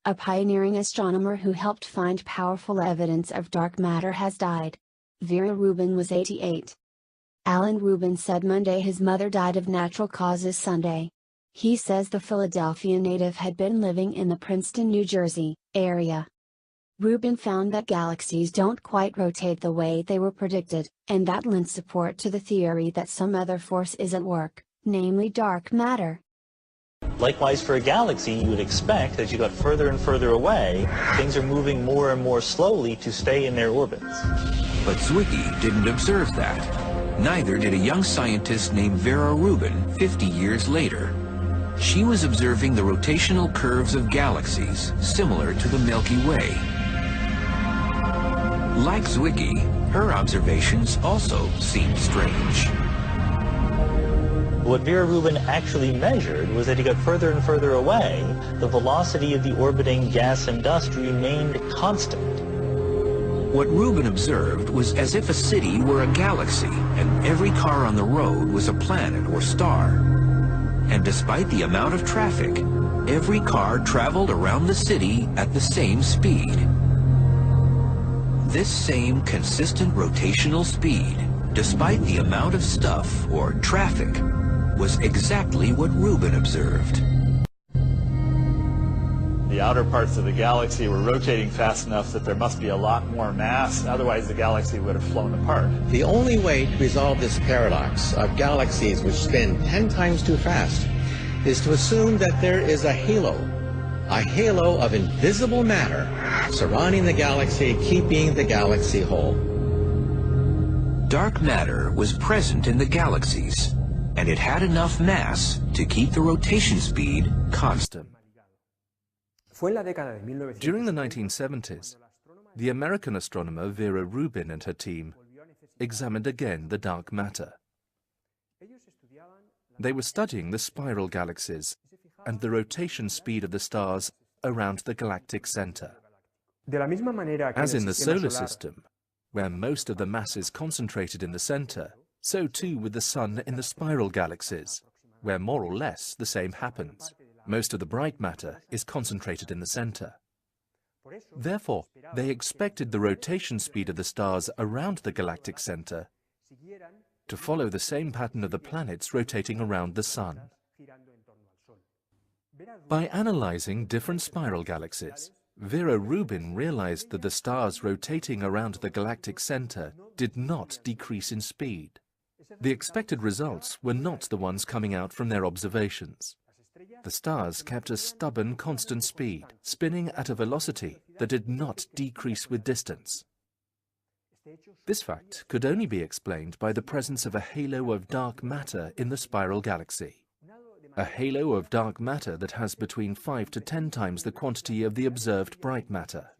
A pioneering astronomer who helped find powerful evidence of dark matter has died. Vera Rubin was 88. Allan Rubin said Monday his mother died of natural causes Sunday. He says the Philadelphia native had been living in the Princeton, New Jersey, area. Rubin found that galaxies don't quite rotate the way they were predicted, and that lends support to the theory that some other force is at work, namely dark matter. Likewise, for a galaxy, you would expect as you got further and further away, things are moving more and more slowly to stay in their orbits. But Zwicky didn't observe that. Neither did a young scientist named Vera Rubin 50 years later. She was observing the rotational curves of galaxies, similar to the Milky Way. Like Zwicky, her observations also seemed strange. What Vera Rubin actually measured was that he got further and further away, the velocity of the orbiting gas and dust remained constant. What Rubin observed was as if a city were a galaxy and every car on the road was a planet or star. And despite the amount of traffic, every car traveled around the city at the same speed. This same consistent rotational speed, despite the amount of stuff or traffic, was exactly what Rubin observed. The outer parts of the galaxy were rotating fast enough that there must be a lot more mass, otherwise the galaxy would have flown apart. The only way to resolve this paradox of galaxies which spin 10 times too fast is to assume that there is a halo of invisible matter surrounding the galaxy, keeping the galaxy whole. Dark matter was present in the galaxies, and it had enough mass to keep the rotation speed constant. During the 1970s, the American astronomer Vera Rubin and her team examined again the dark matter. They were studying the spiral galaxies and the rotation speed of the stars around the galactic center. As in the solar system, where most of the mass is concentrated in the center, so too with the Sun in the spiral galaxies, where more or less the same happens. Most of the bright matter is concentrated in the center. Therefore, they expected the rotation speed of the stars around the galactic center to follow the same pattern of the planets rotating around the Sun. By analyzing different spiral galaxies, Vera Rubin realized that the stars rotating around the galactic center did not decrease in speed. The expected results were not the ones coming out from their observations. The stars kept a stubborn constant speed, spinning at a velocity that did not decrease with distance. This fact could only be explained by the presence of a halo of dark matter in the spiral galaxy. A halo of dark matter that has between 5 to 10 times the quantity of the observed bright matter.